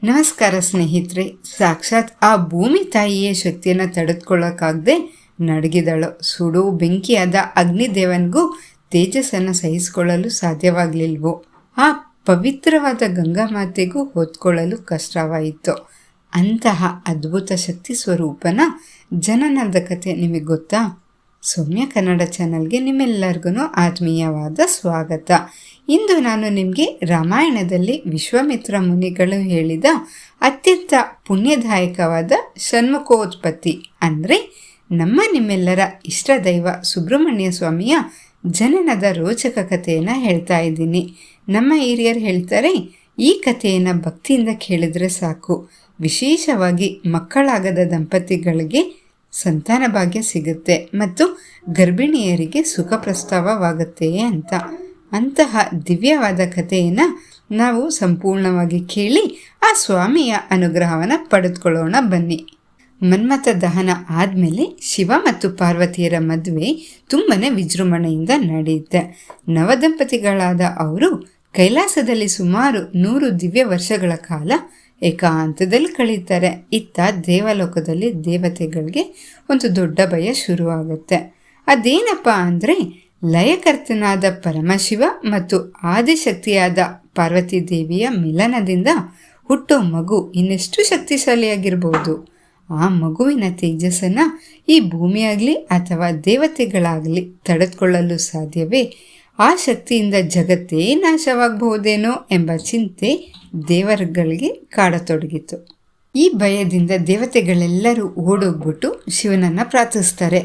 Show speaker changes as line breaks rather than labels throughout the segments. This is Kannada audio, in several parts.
ನಮಸ್ಕಾರ ಸ್ನೇಹಿತರೆ. ಸಾಕ್ಷಾತ್ ಆ ಭೂಮಿ ತಾಯಿಯೇ ಶಕ್ತಿಯನ್ನು ತಡೆದುಕೊಳ್ಳೋಕ್ಕಾಗದೆ ನಡಗಿದಳು. ಸುಡು ಬೆಂಕಿಯಾದ ಅಗ್ನಿದೇವನಿಗೂ ತೇಜಸ್ಸನ್ನು ಸಹಿಸಿಕೊಳ್ಳಲು ಸಾಧ್ಯವಾಗಲಿಲ್ವೋ. ಆ ಪವಿತ್ರವಾದ ಗಂಗಾ ಮಾತೆಗೂ ಹೊತ್ಕೊಳ್ಳಲು ಕಷ್ಟವಾಯಿತು. ಅಂತಹ ಅದ್ಭುತ ಶಕ್ತಿ ಸ್ವರೂಪನ ಜನನದ ಕಥೆ ನಿಮಗೆ ಗೊತ್ತಾ? ಸೌಮ್ಯ ಕನ್ನಡ ಚಾನಲ್ಗೆ ನಿಮ್ಮೆಲ್ಲರಿಗೂ ಆತ್ಮೀಯವಾದ ಸ್ವಾಗತ. ಇಂದು ನಾನು ನಿಮಗೆ ರಾಮಾಯಣದಲ್ಲಿ ವಿಶ್ವಾಮಿತ್ರ ಮುನಿಗಳು ಹೇಳಿದ ಅತ್ಯಂತ ಪುಣ್ಯದಾಯಕವಾದ ಷಣ್ಮುಖೋತ್ಪತ್ತಿ ಅಂದರೆ ನಿಮ್ಮೆಲ್ಲರ ಇಷ್ಟ ದೈವ ಸುಬ್ರಹ್ಮಣ್ಯ ಸ್ವಾಮಿಯ ಜನನದ ರೋಚಕ ಕಥೆಯನ್ನು ಹೇಳ್ತಾ ಇದ್ದೀನಿ. ನಮ್ಮ ಹಿರಿಯರು ಹೇಳ್ತಾರೆ, ಈ ಕಥೆಯನ್ನು ಭಕ್ತಿಯಿಂದ ಕೇಳಿದ್ರೆ ಸಾಕು, ವಿಶೇಷವಾಗಿ ಮಕ್ಕಳಾಗದ ದಂಪತಿಗಳಿಗೆ ಸಂತಾನ ಭಾಗ್ಯ ಸಿಗುತ್ತೆ ಮತ್ತು ಗರ್ಭಿಣಿಯರಿಗೆ ಸುಖ ಪ್ರಸ್ತಾವವಾಗುತ್ತೆ ಅಂತ. ಅಂತಹ ದಿವ್ಯವಾದ ಕಥೆಯನ್ನು ನಾವು ಸಂಪೂರ್ಣವಾಗಿ ಕೇಳಿ ಆ ಸ್ವಾಮಿಯ ಅನುಗ್ರಹವನ್ನು ಪಡೆದುಕೊಳ್ಳೋಣ ಬನ್ನಿ. ಮನ್ಮಥ ದಹನ ಆದಮೇಲೆ ಶಿವ ಮತ್ತು ಪಾರ್ವತಿಯರ ಮದುವೆ ತುಂಬನೇ ವಿಜೃಂಭಣೆಯಿಂದ ನಡೆಯುತ್ತೆ. ನವದಂಪತಿಗಳಾದ ಅವರು ಕೈಲಾಸದಲ್ಲಿ ಸುಮಾರು 100 ದಿವ್ಯ ವರ್ಷಗಳ ಕಾಲ ಏಕಾಂತದಲ್ಲಿ ಕಳೀತಾರೆ. ಇತ್ತ ದೇವಲೋಕದಲ್ಲಿ ದೇವತೆಗಳಿಗೆ ಒಂದು ದೊಡ್ಡ ಭಯ ಶುರುವಾಗುತ್ತೆ. ಅದೇನಪ್ಪ ಅಂದರೆ, ಲಯಕರ್ತನಾದ ಪರಮಶಿವ ಮತ್ತು ಆದಿಶಕ್ತಿಯಾದ ಪಾರ್ವತಿ ದೇವಿಯ ಮಿಲನದಿಂದ ಹುಟ್ಟೋ ಮಗು ಇನ್ನೆಷ್ಟು ಶಕ್ತಿಶಾಲಿಯಾಗಿರ್ಬೋದು. ಆ ಮಗುವಿನ ತೇಜಸ್ಸನ್ನು ಈ ಭೂಮಿಯಾಗಲಿ ಅಥವಾ ದೇವತೆಗಳಾಗಲಿ ತಡೆದುಕೊಳ್ಳಲು ಸಾಧ್ಯವೇ? ಆ ಶಕ್ತಿಯಿಂದ ಜಗತ್ತೇ ನಾಶವಾಗಬಹುದೇನೋ ಎಂಬ ಚಿಂತೆ ದೇವರುಗಳಿಗೆ ಕಾಡತೊಡಗಿತು. ಈ ಭಯದಿಂದ ದೇವತೆಗಳೆಲ್ಲರೂ ಓಡೋಗ್ಬಿಟ್ಟು ಶಿವನನ್ನು ಪ್ರಾರ್ಥಿಸ್ತಾರೆ.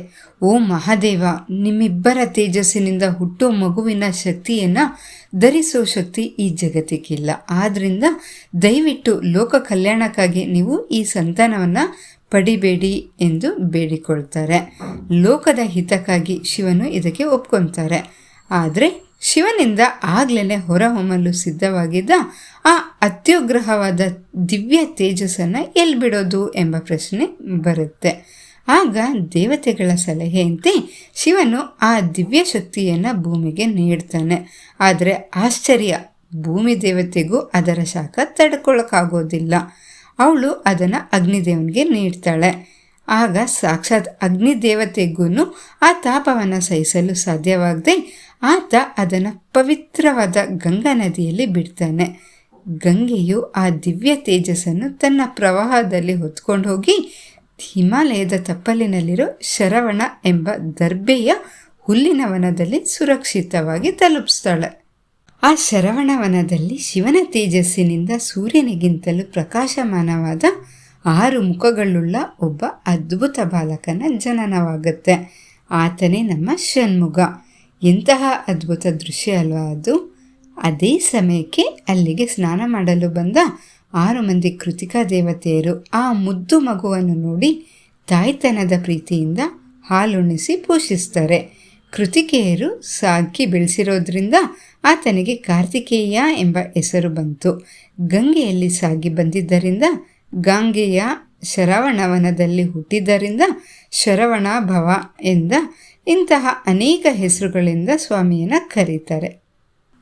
ಓ ಮಹಾದೇವ, ನಿಮ್ಮಿಬ್ಬರ ತೇಜಸ್ಸಿನಿಂದ ಹುಟ್ಟೋ ಮಗುವಿನ ಶಕ್ತಿಯನ್ನು ಧರಿಸೋ ಶಕ್ತಿ ಈ ಜಗತ್ತಿಗಿಲ್ಲ. ಆದ್ದರಿಂದ ದಯವಿಟ್ಟು ಲೋಕ ಕಲ್ಯಾಣಕ್ಕಾಗಿ ನೀವು ಈ ಸಂತಾನವನ್ನು ಪಡಿಬೇಡಿ ಎಂದು ಬೇಡಿಕೊಳ್ತಾರೆ. ಲೋಕದ ಹಿತಕ್ಕಾಗಿ ಶಿವನು ಇದಕ್ಕೆ ಒಪ್ಕೊತಾರೆ. ಆದರೆ ಶಿವನಿಂದ ಆಗ್ಲೇ ಹೊರಹೊಮ್ಮಲು ಸಿದ್ಧವಾಗಿದ್ದ ಆ ಅತ್ಯುಗ್ರಹವಾದ ದಿವ್ಯ ತೇಜಸ್ಸನ್ನು ಎಲ್ಲಿ ಬಿಡೋದು ಎಂಬ ಪ್ರಶ್ನೆ ಬರುತ್ತೆ. ಆಗ ದೇವತೆಗಳ ಸಲಹೆಯಂತೆ ಶಿವನು ಆ ದಿವ್ಯ ಶಕ್ತಿಯನ್ನು ಭೂಮಿಗೆ ನೀಡ್ತಾನೆ. ಆದರೆ ಆಶ್ಚರ್ಯ, ಭೂಮಿ ದೇವತೆಗೂ ಅದರ ಶಾಖ ತಡ್ಕೊಳ್ಳೋಕ್ಕಾಗೋದಿಲ್ಲ. ಅವಳು ಅದನ್ನು ಅಗ್ನಿದೇವನಿಗೆ ನೀಡ್ತಾಳೆ. ಆಗ ಸಾಕ್ಷಾತ್ ಅಗ್ನಿದೇವತೆಗೂ ಆ ತಾಪವನ್ನು ಸಹಿಸಲು ಸಾಧ್ಯವಾಗದೆ ಆತ ಅದನ್ನು ಪವಿತ್ರವಾದ ಗಂಗಾ ನದಿಯಲ್ಲಿ ಬಿಡ್ತಾನೆ. ಗಂಗೆಯು ಆ ದಿವ್ಯ ತೇಜಸ್ಸನ್ನು ತನ್ನ ಪ್ರವಾಹದಲ್ಲಿ ಹೊತ್ಕೊಂಡು ಹೋಗಿ ಹಿಮಾಲಯದ ತಪ್ಪಲಿನಲ್ಲಿರೋ ಶರವಣ ಎಂಬ ದರ್ಬೆಯ ಹುಲ್ಲಿನ ವನದಲ್ಲಿ ಸುರಕ್ಷಿತವಾಗಿ ತಲುಪಿಸ್ತಾಳೆ. ಆ ಶರವಣವನದಲ್ಲಿ ಶಿವನ ತೇಜಸ್ಸಿನಿಂದ ಸೂರ್ಯನಿಗಿಂತಲೂ ಪ್ರಕಾಶಮಾನವಾದ 6 ಮುಖಗಳುಳ್ಳ ಒಬ್ಬ ಅದ್ಭುತ ಬಾಲಕನ ಜನನವಾಗುತ್ತೆ. ಆತನೇ ನಮ್ಮ ಷಣ್ಮುಖ. ಎಂತಹ ಅದ್ಭುತ ದೃಶ್ಯ ಅಲ್ವಾ ಅದು. ಅದೇ ಸಮಯಕ್ಕೆ ಅಲ್ಲಿಗೆ ಸ್ನಾನ ಮಾಡಲು ಬಂದ 6 ಮಂದಿ ಕೃತಿಕಾ ದೇವತೆಯರು ಆ ಮುದ್ದು ಮಗುವನ್ನು ನೋಡಿ ತಾಯ್ತನದ ಪ್ರೀತಿಯಿಂದ ಹಾಲುಣಿಸಿ ಪೋಷಿಸ್ತಾರೆ. ಕೃತಿಕೆಯರು ಸಾಕಿ ಬೆಳೆಸಿರೋದ್ರಿಂದ ಆತನಿಗೆ ಕಾರ್ತಿಕೇಯ ಎಂಬ ಹೆಸರು ಬಂತು. ಗಂಗೆಯಲ್ಲಿ ಸಾಗಿ ಬಂದಿದ್ದರಿಂದ ಗಾಂಗೆಯ, ಶರವಣವನದಲ್ಲಿ ಹುಟ್ಟಿದ್ದರಿಂದ ಶರವಣ ಭವ ಎಂದ ಇಂತಹ ಅನೇಕ ಹೆಸರುಗಳಿಂದ ಸ್ವಾಮಿಯನ್ನು ಕರೀತಾರೆ.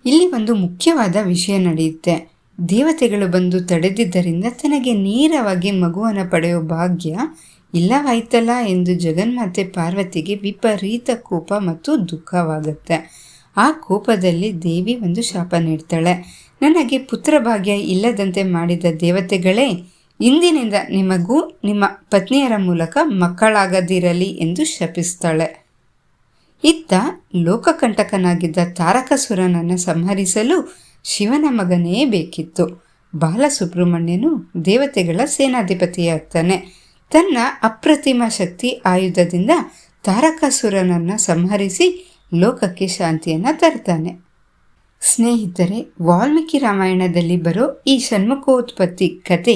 ಇಲ್ಲಿ ಒಂದು ಮುಖ್ಯವಾದ ವಿಷಯ ನಡೆಯುತ್ತೆ. ದೇವತೆಗಳು ಬಂದು ತಡೆದಿದ್ದರಿಂದ ತನಗೆ ನೇರವಾಗಿ ಮಗುವನ್ನು ಪಡೆಯೋ ಭಾಗ್ಯ ಇಲ್ಲವಾಯ್ತಲ್ಲ ಎಂದು ಜಗನ್ಮಾತೆ ಪಾರ್ವತಿಗೆ ವಿಪರೀತ ಕೋಪ ಮತ್ತು ದುಃಖವಾಗುತ್ತೆ. ಆ ಕೋಪದಲ್ಲಿ ದೇವಿ ಒಂದು ಶಾಪ ನೀಡ್ತಾಳೆ. ನನಗೆ ಪುತ್ರ ಭಾಗ್ಯ ಇಲ್ಲದಂತೆ ಮಾಡಿದ ದೇವತೆಗಳೇ, ಇಂದಿನಿಂದ ನಿಮಗೂ ನಿಮ್ಮ ಪತ್ನಿಯರ ಮೂಲಕ ಮಕ್ಕಳಾಗದಿರಲಿ ಎಂದು ಶಪಿಸ್ತಾಳೆ. ಇತ್ತ ಲೋಕಕಂಟಕನಾಗಿದ್ದ ತಾರಕಾಸುರನನ್ನು ಸಂಹರಿಸಲು ಶಿವನ ಮಗನೇ ಬೇಕಿತ್ತು. ಬಾಲಸುಬ್ರಹ್ಮಣ್ಯನು ದೇವತೆಗಳ ಸೇನಾಧಿಪತಿಯಾಗ್ತಾನೆ. ತನ್ನ ಅಪ್ರತಿಮ ಶಕ್ತಿ ಆಯುಧದಿಂದ ತಾರಕಾಸುರನನ್ನು ಸಂಹರಿಸಿ ಲೋಕಕ್ಕೆ ಶಾಂತಿಯನ್ನು ತರ್ತಾನೆ. ಸ್ನೇಹಿತರೆ, ವಾಲ್ಮೀಕಿ ರಾಮಾಯಣದಲ್ಲಿ ಬರೋ ಈ ಷಣ್ಮುಖೋತ್ಪತ್ತಿ ಕತೆ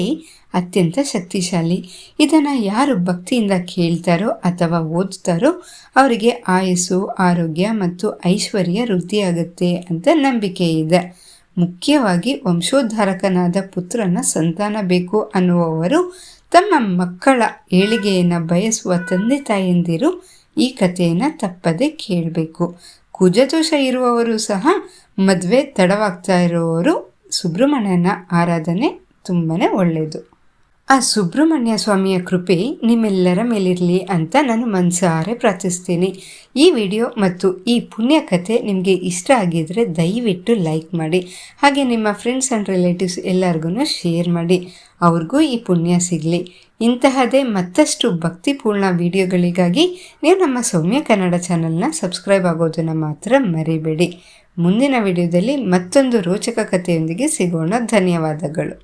ಅತ್ಯಂತ ಶಕ್ತಿಶಾಲಿ. ಇದನ್ನು ಯಾರು ಭಕ್ತಿಯಿಂದ ಕೇಳ್ತಾರೋ ಅಥವಾ ಓದ್ತಾರೋ ಅವರಿಗೆ ಆಯಸ್ಸು, ಆರೋಗ್ಯ ಮತ್ತು ಐಶ್ವರ್ಯ ವೃದ್ಧಿಯಾಗುತ್ತೆ ಅಂತ ನಂಬಿಕೆ ಇದೆ. ಮುಖ್ಯವಾಗಿ ವಂಶೋದ್ಧಾರಕನಾದ ಪುತ್ರನ ಸಂತಾನ ಬೇಕು ಅನ್ನುವವರು ತಮ್ಮ ಮಕ್ಕಳ ಏಳಿಗೆಯನ್ನು ಬಯಸುವ ತಂದೆ ತಾಯಂದಿರು ಈ ಕಥೆಯನ್ನು ತಪ್ಪದೆ ಕೇಳಬೇಕು. ಕುಜದೋಷ ಇರುವವರು ಸಹ, ಮದುವೆ ತಡವಾಗ್ತಾ ಇರುವವರು ಸುಬ್ರಹ್ಮಣ್ಯನ ಆರಾಧನೆ ತುಂಬಾ ಒಳ್ಳೆಯದು. ಆ ಸುಬ್ರಹ್ಮಣ್ಯ ಸ್ವಾಮಿಯ ಕೃಪೆ ನಿಮ್ಮೆಲ್ಲರ ಮೇಲಿರಲಿ ಅಂತ ನಾನು ಮನಸಾರೆ ಪ್ರಾರ್ಥಿಸ್ತೀನಿ. ಈ ವಿಡಿಯೋ ಮತ್ತು ಈ ಪುಣ್ಯ ಕಥೆ ನಿಮಗೆ ಇಷ್ಟ ಆಗಿದ್ದರೆ ದಯವಿಟ್ಟು ಲೈಕ್ ಮಾಡಿ. ಹಾಗೆ ನಿಮ್ಮ ಫ್ರೆಂಡ್ಸ್ ಆ್ಯಂಡ್ ರಿಲೇಟಿವ್ಸ್ ಎಲ್ಲರಿಗೂ ಶೇರ್ ಮಾಡಿ, ಅವ್ರಿಗೂ ಈ ಪುಣ್ಯ ಸಿಗಲಿ. ಇಂತಹದೇ ಮತ್ತಷ್ಟು ಭಕ್ತಿಪೂರ್ಣ ವಿಡಿಯೋಗಳಿಗಾಗಿ ನೀವು ನಮ್ಮ ಸೌಮ್ಯ ಕನ್ನಡ ಚಾನಲ್ನ ಸಬ್ಸ್ಕ್ರೈಬ್ ಆಗೋದನ್ನು ಮಾತ್ರ ಮರಿಬೇಡಿ. ಮುಂದಿನ ವಿಡಿಯೋದಲ್ಲಿ ಮತ್ತೊಂದು ರೋಚಕ ಕಥೆಯೊಂದಿಗೆ ಸಿಗೋಣ. ಧನ್ಯವಾದಗಳು.